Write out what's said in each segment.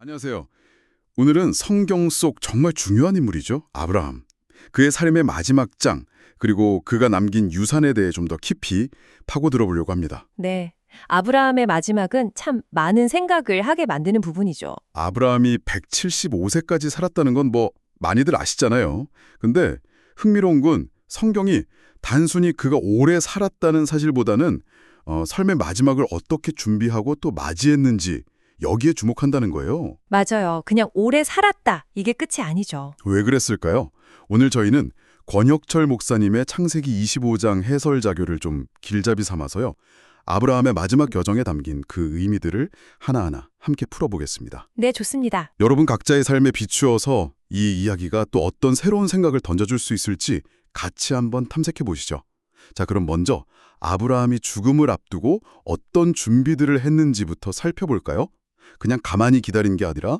안녕하세요. 오늘은 성경 속 정말 중요한 인물이죠. 아브라함. 그의 삶의 마지막 장, 그리고 그가 남긴 유산에 대해 좀 더 깊이 파고들어 보려고 합니다. 네. 아브라함의 마지막은 참 많은 생각을 하게 만드는 부분이죠. 아브라함이 175세까지 살았다는 건 뭐 많이들 아시잖아요. 근데 흥미로운 건 성경이 단순히 그가 오래 살았다는 사실보다는 삶의 마지막을 어떻게 준비하고 또 맞이했는지 여기에 주목한다는 거예요. 맞아요. 그냥 오래 살았다. 이게 끝이 아니죠. 왜 그랬을까요? 오늘 저희는 권혁철 목사님의 창세기 25장 해설 자료를 좀 길잡이 삼아서요. 아브라함의 마지막 여정에 담긴 그 의미들을 하나하나 함께 풀어보겠습니다. 네, 좋습니다. 여러분 각자의 삶에 비추어서 이 이야기가 또 어떤 새로운 생각을 던져줄 수 있을지 같이 한번 탐색해 보시죠. 자, 그럼 먼저 아브라함이 죽음을 앞두고 어떤 준비들을 했는지부터 살펴볼까요? 그냥 가만히 기다린 게 아니라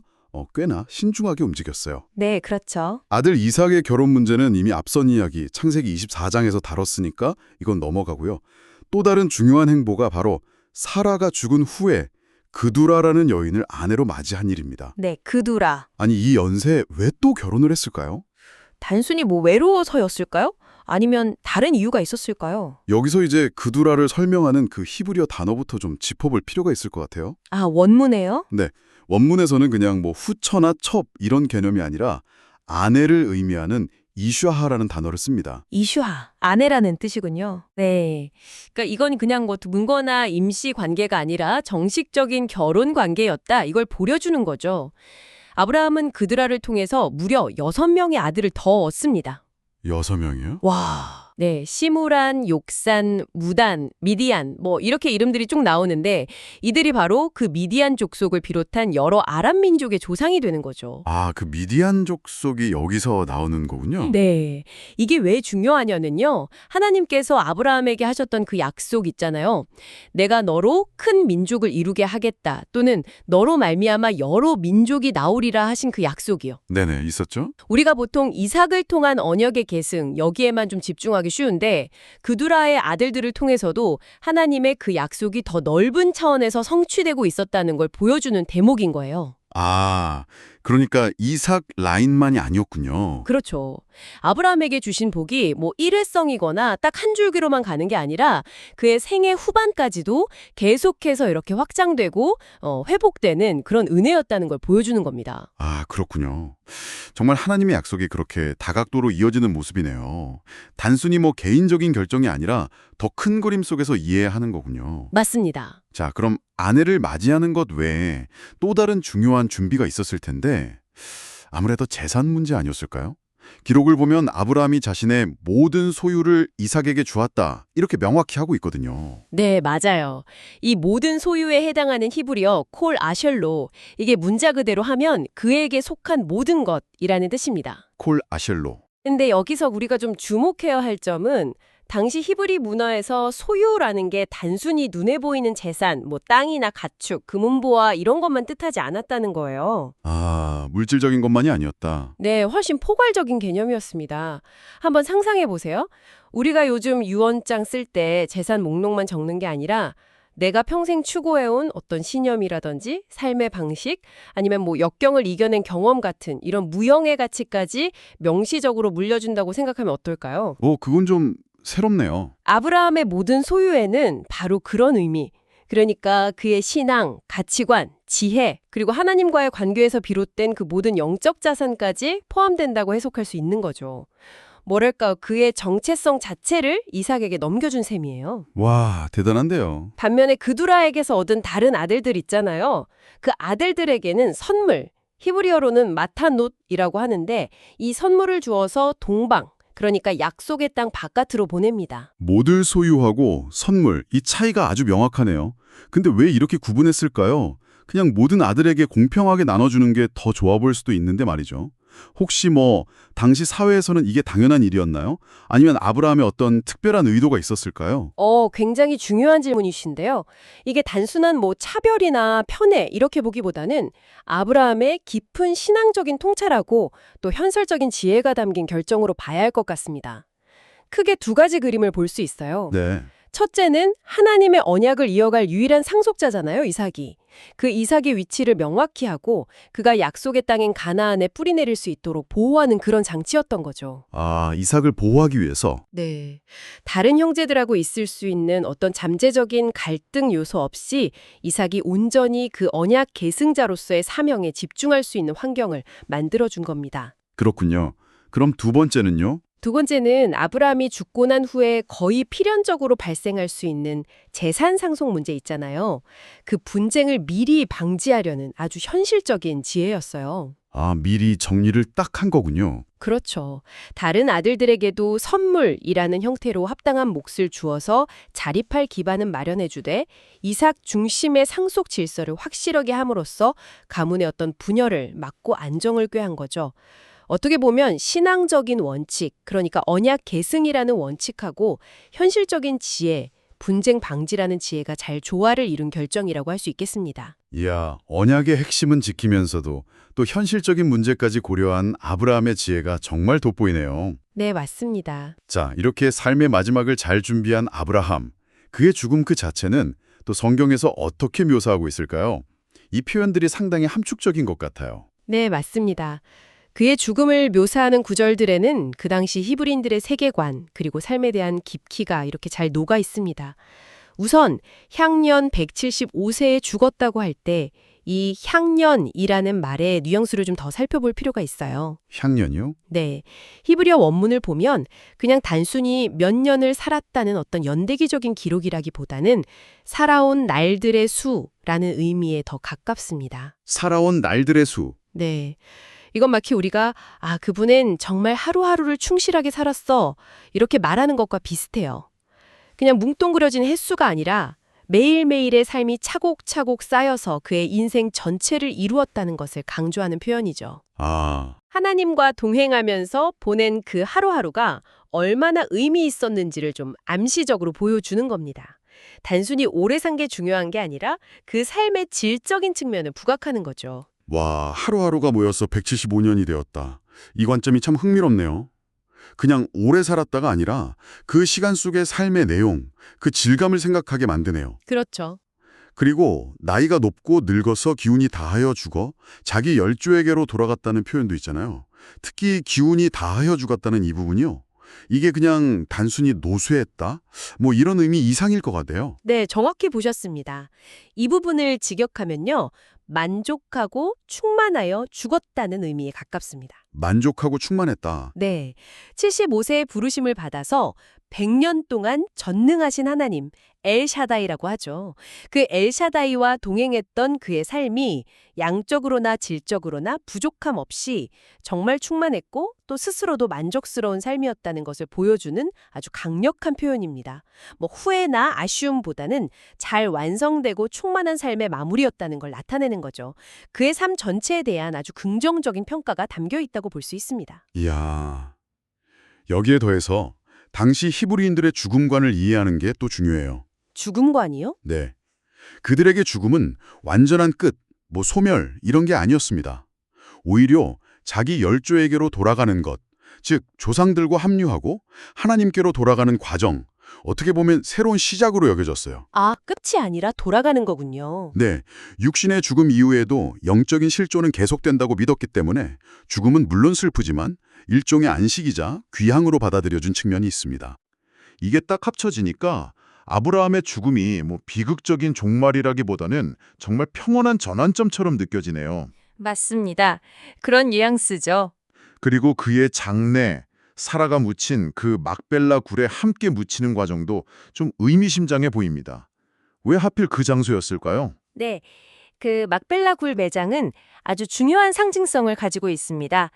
꽤나 신중하게 움직였어요. 네, 그렇죠. 아들 이삭의 결혼 문제는 이미 앞선 이야기 창세기 24장에서 다뤘으니까 이건 넘어가고요. 또 다른 중요한 행보가 바로 사라가 죽은 후에 그두라라는 여인을 아내로 맞이한 일입니다. 네, 그두라. 아니 이 연세에 왜 또 결혼을 했을까요? 단순히 외로워서였을까요? 아니면 다른 이유가 있었을까요? 여기서 이제 그두라를 설명하는 그 히브리어 단어부터 좀 짚어볼 필요가 있을 것 같아요. 아, 원문에요? 네, 원문에서는 그냥 뭐 후처나 첩 이런 개념이 아니라 아내를 의미하는 이슈하라는 단어를 씁니다. 이슈하, 아내라는 뜻이군요. 네. 그러니까 이건 그냥 뭐 문거나 임시 관계가 아니라 정식적인 결혼 관계였다. 이걸 보여주는 거죠. 아브라함은 그드라를 통해서 무려 6명의 아들을 더 얻습니다. 6명이요? 와. 네, 시므란, 욕산, 무단, 미디안 뭐 이렇게 이름들이 쭉 나오는데 이들이 바로 그 미디안 족속을 비롯한 여러 아람 민족의 조상이 되는 거죠. 아, 그 미디안 족속이 여기서 나오는 거군요. 네. 이게 왜 중요하냐면요. 하나님께서 아브라함에게 하셨던 그 약속 있잖아요. 내가 너로 큰 민족을 이루게 하겠다. 또는 너로 말미암아 여러 민족이 나오리라 하신 그 약속이요. 네네, 있었죠? 우리가 보통 이삭을 통한 언약의 계승, 여기에만 좀 집중하기 쉬운데 그두라의 아들들을 통해서도 하나님의 그 약속이 더 넓은 차원에서 성취되고 있었다는 걸 보여주는 대목인 거예요. 아, 그러니까 이삭 라인만이 아니었군요. 그렇죠. 아브라함에게 주신 복이 뭐 일회성이거나 딱 한 줄기로만 가는 게 아니라 그의 생애 후반까지도 계속해서 이렇게 확장되고 회복되는 그런 은혜였다는 걸 보여주는 겁니다. 아, 그렇군요. 정말 하나님의 약속이 그렇게 다각도로 이어지는 모습이네요. 단순히 뭐 개인적인 결정이 아니라 더 큰 그림 속에서 이해하는 거군요. 맞습니다. 자, 그럼 아내를 맞이하는 것 외에 또 다른 중요한 준비가 있었을 텐데 아무래도 재산 문제 아니었을까요? 기록을 보면 아브라함이 자신의 모든 소유를 이삭에게 주었다 이렇게 명확히 하고 있거든요. 네, 맞아요. 이 모든 소유에 해당하는 히브리어 콜 아셜로 이게 문자 그대로 하면 그에게 속한 모든 것이라는 뜻입니다. 콜 아셸로. 근데 여기서 우리가 좀 주목해야 할 점은 당시 히브리 문화에서 소유라는 게 단순히 눈에 보이는 재산, 뭐 땅이나 가축, 금은보화 이런 것만 뜻하지 않았다는 거예요. 아, 물질적인 것만이 아니었다. 네, 훨씬 포괄적인 개념이었습니다. 한번 상상해 보세요. 우리가 요즘 유언장 쓸 때 재산 목록만 적는 게 아니라 내가 평생 추구해온 어떤 신념이라든지 삶의 방식 아니면 뭐 역경을 이겨낸 경험 같은 이런 무형의 가치까지 명시적으로 물려준다고 생각하면 어떨까요? 그건 좀 새롭네요. 아브라함의 모든 소유에는 바로 그런 의미, 그러니까 그의 신앙, 가치관, 지혜, 그리고 하나님과의 관계에서 비롯된 그 모든 영적 자산까지 포함된다고 해석할 수 있는 거죠. 뭐랄까, 그의 정체성 자체를 이삭에게 넘겨준 셈이에요. 와, 대단한데요. 반면에 그두라에게서 얻은 다른 아들들 있잖아요. 그 아들들에게는 선물, 히브리어로는 마타놋이라고 하는데 이 선물을 주어서 동방, 그러니까 약속의 땅 바깥으로 보냅니다. 모들 소유하고 선물, 이 차이가 아주 명확하네요. 근데 왜 이렇게 구분했을까요? 그냥 모든 아들에게 공평하게 나눠주는 게 더 좋아 보일 수도 있는데 말이죠. 혹시 뭐 당시 사회에서는 이게 당연한 일이었나요? 아니면 아브라함의 어떤 특별한 의도가 있었을까요? 굉장히 중요한 질문이신데요. 이게 단순한 뭐 차별이나 편애 이렇게 보기보다는 아브라함의 깊은 신앙적인 통찰하고 또 현설적인 지혜가 담긴 결정으로 봐야 할 것 같습니다. 크게 두 가지 그림을 볼 수 있어요. 네. 첫째는 하나님의 언약을 이어갈 유일한 상속자잖아요, 이삭이. 그 이삭의 위치를 명확히 하고 그가 약속의 땅인 가나안에 뿌리 내릴 수 있도록 보호하는 그런 장치였던 거죠. 아, 이삭을 보호하기 위해서. 네. 다른 형제들하고 있을 수 있는 어떤 잠재적인 갈등 요소 없이 이삭이 온전히 그 언약 계승자로서의 사명에 집중할 수 있는 환경을 만들어준 겁니다. 그렇군요. 그럼 두 번째는요? 두 번째는 아브라함이 죽고 난 후에 거의 필연적으로 발생할 수 있는 재산 상속 문제 있잖아요. 그 분쟁을 미리 방지하려는 아주 현실적인 지혜였어요. 아, 미리 정리를 딱 한 거군요. 그렇죠. 다른 아들들에게도 선물이라는 형태로 합당한 몫을 주어서 자립할 기반은 마련해주되 이삭 중심의 상속 질서를 확실하게 함으로써 가문의 어떤 분열을 막고 안정을 꾀한 거죠. 어떻게 보면 신앙적인 원칙, 그러니까 언약 계승이라는 원칙하고 현실적인 지혜, 분쟁 방지라는 지혜가 잘 조화를 이룬 결정이라고 할 수 있겠습니다. 이야, 언약의 핵심은 지키면서도 또 현실적인 문제까지 고려한 아브라함의 지혜가 정말 돋보이네요. 네, 맞습니다. 자, 이렇게 삶의 마지막을 잘 준비한 아브라함. 그의 죽음 그 자체는 또 성경에서 어떻게 묘사하고 있을까요? 이 표현들이 상당히 함축적인 것 같아요. 네, 맞습니다. 그의 죽음을 묘사하는 구절들에는 그 당시 히브리인들의 세계관 그리고 삶에 대한 깊이가 이렇게 잘 녹아 있습니다. 우선 향년 175세에 죽었다고 할 때 이 향년이라는 말의 뉘앙스를 좀 더 살펴볼 필요가 있어요. 향년이요? 네, 히브리어 원문을 보면 그냥 단순히 몇 년을 살았다는 어떤 연대기적인 기록이라기보다는 살아온 날들의 수라는 의미에 더 가깝습니다. 살아온 날들의 수. 네. 이건 마치 우리가 그분은 정말 하루하루를 충실하게 살았어 이렇게 말하는 것과 비슷해요. 그냥 뭉뚱그려진 횟수가 아니라 매일매일의 삶이 차곡차곡 쌓여서 그의 인생 전체를 이루었다는 것을 강조하는 표현이죠. 아, 하나님과 동행하면서 보낸 그 하루하루가 얼마나 의미 있었는지를 좀 암시적으로 보여주는 겁니다. 단순히 오래 산 게 중요한 게 아니라 그 삶의 질적인 측면을 부각하는 거죠. 와, 하루하루가 모여서 175년이 되었다. 이 관점이 참 흥미롭네요. 그냥 오래 살았다가 아니라 그 시간 속의 삶의 내용, 그 질감을 생각하게 만드네요. 그렇죠. 그리고 나이가 높고 늙어서 기운이 다하여 죽어 자기 열조에게로 돌아갔다는 표현도 있잖아요. 특히 기운이 다하여 죽었다는 이 부분이요. 이게 그냥 단순히 노쇠했다? 뭐 이런 의미 이상일 것 같아요. 네, 정확히 보셨습니다. 이 부분을 직역하면요. 만족하고 충만하여 죽었다는 의미에 가깝습니다. 만족하고 충만했다. 네, 75세의 부르심을 받아서 100년 동안 전능하신 하나님, 엘샤다이라고 하죠. 그 엘샤다이와 동행했던 그의 삶이 양적으로나 질적으로나 부족함 없이 정말 충만했고 또 스스로도 만족스러운 삶이었다는 것을 보여주는 아주 강력한 표현입니다. 뭐 후회나 아쉬움보다는 잘 완성되고 충만한 삶의 마무리였다는 걸 나타내는 거죠. 그의 삶 전체에 대한 아주 긍정적인 평가가 담겨 있다고 볼 수 있습니다. 이야, 여기에 더해서 당시 히브리인들의 죽음관을 이해하는 게 또 중요해요. 죽음관이요? 네. 그들에게 죽음은 완전한 끝, 뭐 소멸 이런 게 아니었습니다. 오히려 자기 열조에게로 돌아가는 것, 즉 조상들과 합류하고 하나님께로 돌아가는 과정, 어떻게 보면 새로운 시작으로 여겨졌어요. 끝이 아니라 돌아가는 거군요. 네, 육신의 죽음 이후에도 영적인 실존은 계속된다고 믿었기 때문에 죽음은 물론 슬프지만 일종의 안식이자 귀향으로 받아들여준 측면이 있습니다. 이게 딱 합쳐지니까 아브라함의 죽음이 뭐 비극적인 종말이라기보다는 정말 평온한 전환점처럼 느껴지네요. 맞습니다. 그런 뉘앙스죠. 그리고 그의 장래, 사라가 묻힌 그 막벨라 굴에 함께 묻히는 과정도 좀 의미심장해 보입니다. 왜 하필 그 장소였을까요? 네, 그 막벨라 굴 매장은 아주 중요한 상징성을 가지고 있습니다.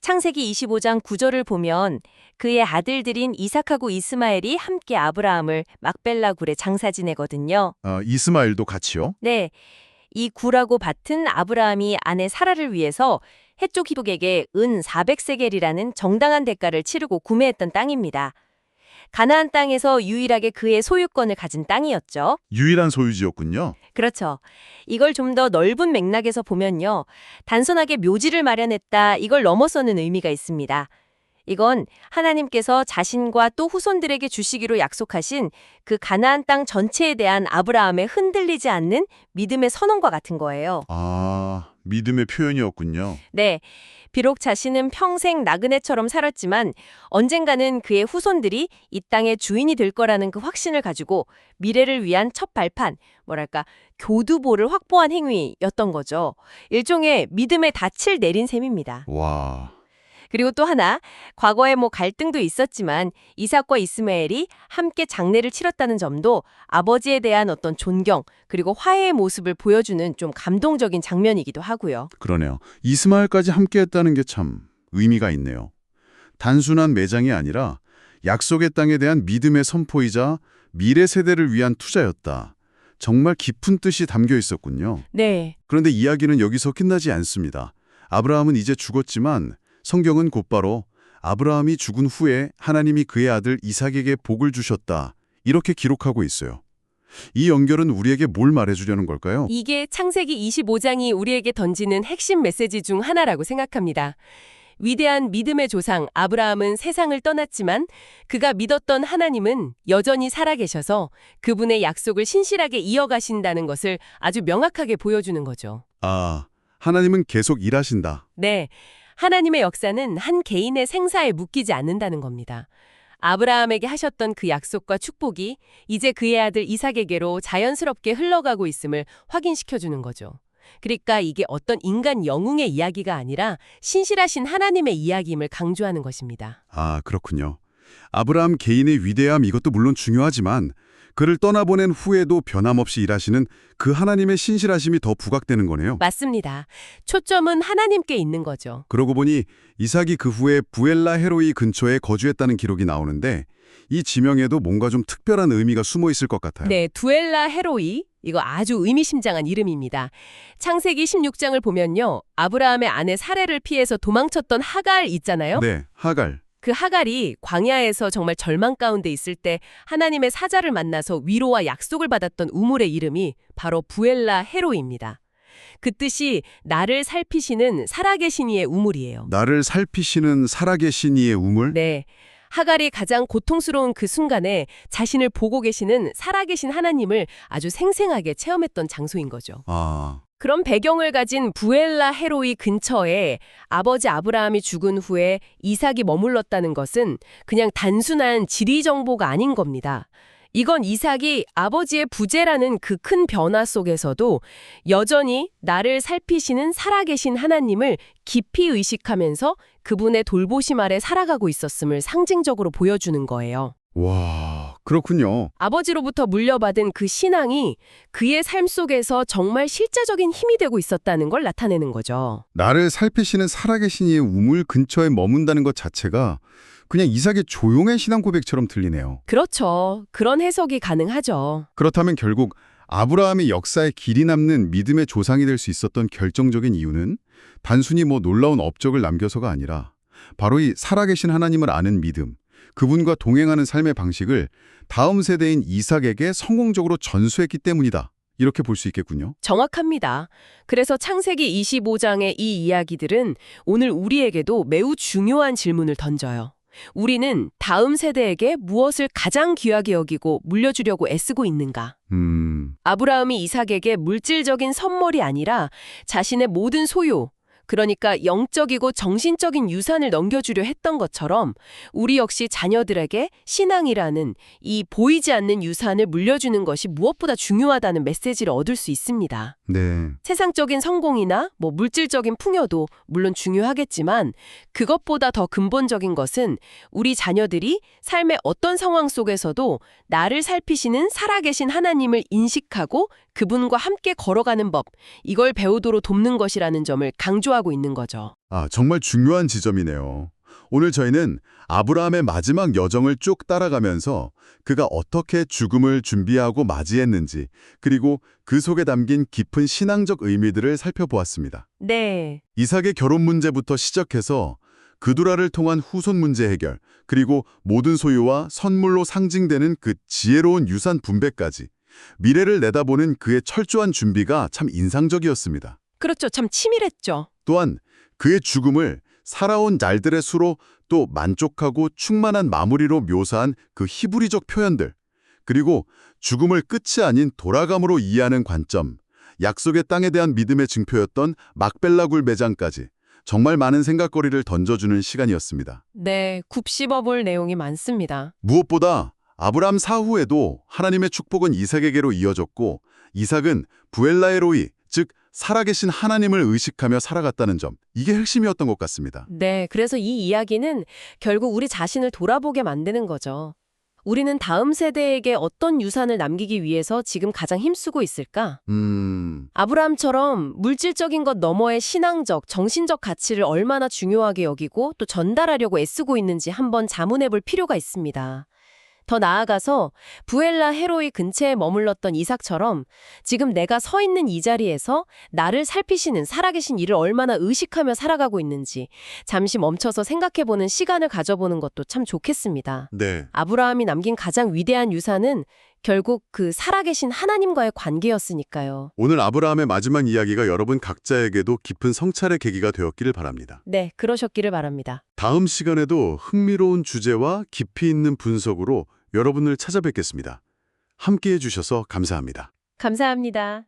창세기 25장 9절을 보면 그의 아들들인 이삭하고 이스마엘이 함께 아브라함을 막벨라 굴에 장사 지내거든요. 이스마엘도 같이요? 네, 이 굴하고 밭은 아브라함이 아내 사라를 위해서 해쪽 히브에게 은 400세겔이라는 정당한 대가를 치르고 구매했던 땅입니다. 가나안 땅에서 유일하게 그의 소유권을 가진 땅이었죠. 유일한 소유지였군요. 그렇죠. 이걸 좀 더 넓은 맥락에서 보면요. 단순하게 묘지를 마련했다, 이걸 넘어서는 의미가 있습니다. 이건 하나님께서 자신과 또 후손들에게 주시기로 약속하신 그 가나안 땅 전체에 대한 아브라함의 흔들리지 않는 믿음의 선언과 같은 거예요. 아, 믿음의 표현이었군요. 네, 비록 자신은 평생 나그네처럼 살았지만 언젠가는 그의 후손들이 이 땅의 주인이 될 거라는 그 확신을 가지고 미래를 위한 첫 발판, 뭐랄까, 교두보를 확보한 행위였던 거죠. 일종의 믿음의 닻을 내린 셈입니다. 와, 그리고 또 하나, 과거에 갈등도 있었지만 이삭과 이스마엘이 함께 장례를 치렀다는 점도 아버지에 대한 어떤 존경, 그리고 화해의 모습을 보여주는 좀 감동적인 장면이기도 하고요. 그러네요. 이스마엘까지 함께했다는 게 참 의미가 있네요. 단순한 매장이 아니라 약속의 땅에 대한 믿음의 선포이자 미래 세대를 위한 투자였다. 정말 깊은 뜻이 담겨 있었군요. 네, 그런데 이야기는 여기서 끝나지 않습니다. 아브라함은 이제 죽었지만 성경은 곧바로 아브라함이 죽은 후에 하나님이 그의 아들 이삭에게 복을 주셨다. 이렇게 기록하고 있어요. 이 연결은 우리에게 뭘 말해주려는 걸까요? 이게 창세기 25장이 우리에게 던지는 핵심 메시지 중 하나라고 생각합니다. 위대한 믿음의 조상 아브라함은 세상을 떠났지만 그가 믿었던 하나님은 여전히 살아계셔서 그분의 약속을 신실하게 이어가신다는 것을 아주 명확하게 보여주는 거죠. 아, 하나님은 계속 일하신다. 네, 하나님의 역사는 한 개인의 생사에 묶이지 않는다는 겁니다. 아브라함에게 하셨던 그 약속과 축복이 이제 그의 아들 이삭에게로 자연스럽게 흘러가고 있음을 확인시켜주는 거죠. 그러니까 이게 어떤 인간 영웅의 이야기가 아니라 신실하신 하나님의 이야기임을 강조하는 것입니다. 아, 그렇군요. 아브라함 개인의 위대함 이것도 물론 중요하지만 그를 떠나보낸 후에도 변함없이 일하시는 그 하나님의 신실하심이 더 부각되는 거네요. 맞습니다. 초점은 하나님께 있는 거죠. 그러고 보니 이삭이 그 후에 부엘라 헤로이 근처에 거주했다는 기록이 나오는데 이 지명에도 뭔가 좀 특별한 의미가 숨어 있을 것 같아요. 네, 두엘라 헤로이. 이거 아주 의미심장한 이름입니다. 창세기 16장을 보면요. 아브라함의 아내 사레를 피해서 도망쳤던 하갈 있잖아요. 네, 하갈. 그 하갈이 광야에서 정말 절망 가운데 있을 때 하나님의 사자를 만나서 위로와 약속을 받았던 우물의 이름이 바로 부엘라 헤로이입니다. 그 뜻이 나를 살피시는 살아계신 이의 우물이에요. 나를 살피시는 살아계신 이의 우물? 네. 하갈이 가장 고통스러운 그 순간에 자신을 보고 계시는 살아계신 하나님을 아주 생생하게 체험했던 장소인 거죠. 아, 그런 배경을 가진 부엘라 헤로이 근처에 아버지 아브라함이 죽은 후에 이삭이 머물렀다는 것은 그냥 단순한 지리 정보가 아닌 겁니다. 이건 이삭이 아버지의 부재라는 그 큰 변화 속에서도 여전히 나를 살피시는 살아계신 하나님을 깊이 의식하면서 그분의 돌보심 아래 살아가고 있었음을 상징적으로 보여주는 거예요. 와, 그렇군요. 아버지로부터 물려받은 그 신앙이 그의 삶 속에서 정말 실제적인 힘이 되고 있었다는 걸 나타내는 거죠. 나를 살피시는 살아계신 이의 우물 근처에 머문다는 것 자체가 그냥 이삭의 조용한 신앙 고백처럼 들리네요. 그렇죠. 그런 해석이 가능하죠. 그렇다면 결국 아브라함이 역사에 길이 남는 믿음의 조상이 될 수 있었던 결정적인 이유는 단순히 놀라운 업적을 남겨서가 아니라 바로 이 살아계신 하나님을 아는 믿음, 그분과 동행하는 삶의 방식을 다음 세대인 이삭에게 성공적으로 전수했기 때문이다. 이렇게 볼 수 있겠군요. 정확합니다. 그래서 창세기 25장의 이 이야기들은 오늘 우리에게도 매우 중요한 질문을 던져요. 우리는 다음 세대에게 무엇을 가장 귀하게 여기고 물려주려고 애쓰고 있는가? 아브라함이 이삭에게 물질적인 선물이 아니라 자신의 모든 소유, 그러니까 영적이고 정신적인 유산을 넘겨주려 했던 것처럼 우리 역시 자녀들에게 신앙이라는 이 보이지 않는 유산을 물려주는 것이 무엇보다 중요하다는 메시지를 얻을 수 있습니다. 네. 세상적인 성공이나 물질적인 풍요도 물론 중요하겠지만 그것보다 더 근본적인 것은 우리 자녀들이 삶의 어떤 상황 속에서도 나를 살피시는 살아계신 하나님을 인식하고 그분과 함께 걸어가는 법, 이걸 배우도록 돕는 것이라는 점을 강조하고 있는 거죠. 아, 정말 중요한 지점이네요. 오늘 저희는 아브라함의 마지막 여정을 쭉 따라가면서 그가 어떻게 죽음을 준비하고 맞이했는지, 그리고 그 속에 담긴 깊은 신앙적 의미들을 살펴보았습니다. 네. 이삭의 결혼 문제부터 시작해서 그두라를 통한 후손 문제 해결, 그리고 모든 소유와 선물로 상징되는 그 지혜로운 유산 분배까지 미래를 내다보는 그의 철저한 준비가 참 인상적이었습니다. 그렇죠. 참 치밀했죠. 또한 그의 죽음을 살아온 날들의 수로 또 만족하고 충만한 마무리로 묘사한 그 히브리적 표현들, 그리고 죽음을 끝이 아닌 돌아감으로 이해하는 관점, 약속의 땅에 대한 믿음의 증표였던 막벨라 굴 매장까지 정말 많은 생각거리를 던져주는 시간이었습니다. 네, 굽씹어볼 내용이 많습니다. 무엇보다 아브람 사후에도 하나님의 축복은 이삭에게로 이어졌고 이삭은 부엘라에로이, 즉 살아계신 하나님을 의식하며 살아갔다는 점, 이게 핵심이었던 것 같습니다. 네, 그래서 이 이야기는 결국 우리 자신을 돌아보게 만드는 거죠. 우리는 다음 세대에게 어떤 유산을 남기기 위해서 지금 가장 힘쓰고 있을까? 아브라함처럼 물질적인 것 너머의 신앙적, 정신적 가치를 얼마나 중요하게 여기고 또 전달하려고 애쓰고 있는지 한번 자문해 볼 필요가 있습니다. 더 나아가서 부엘라 헤로이 근처에 머물렀던 이삭처럼 지금 내가 서 있는 이 자리에서 나를 살피시는 살아계신 이를 얼마나 의식하며 살아가고 있는지 잠시 멈춰서 생각해보는 시간을 가져보는 것도 참 좋겠습니다. 네. 아브라함이 남긴 가장 위대한 유산은 결국 그 살아계신 하나님과의 관계였으니까요. 오늘 아브라함의 마지막 이야기가 여러분 각자에게도 깊은 성찰의 계기가 되었기를 바랍니다. 네, 그러셨기를 바랍니다. 다음 시간에도 흥미로운 주제와 깊이 있는 분석으로 여러분을 찾아뵙겠습니다. 함께해 주셔서 감사합니다. 감사합니다.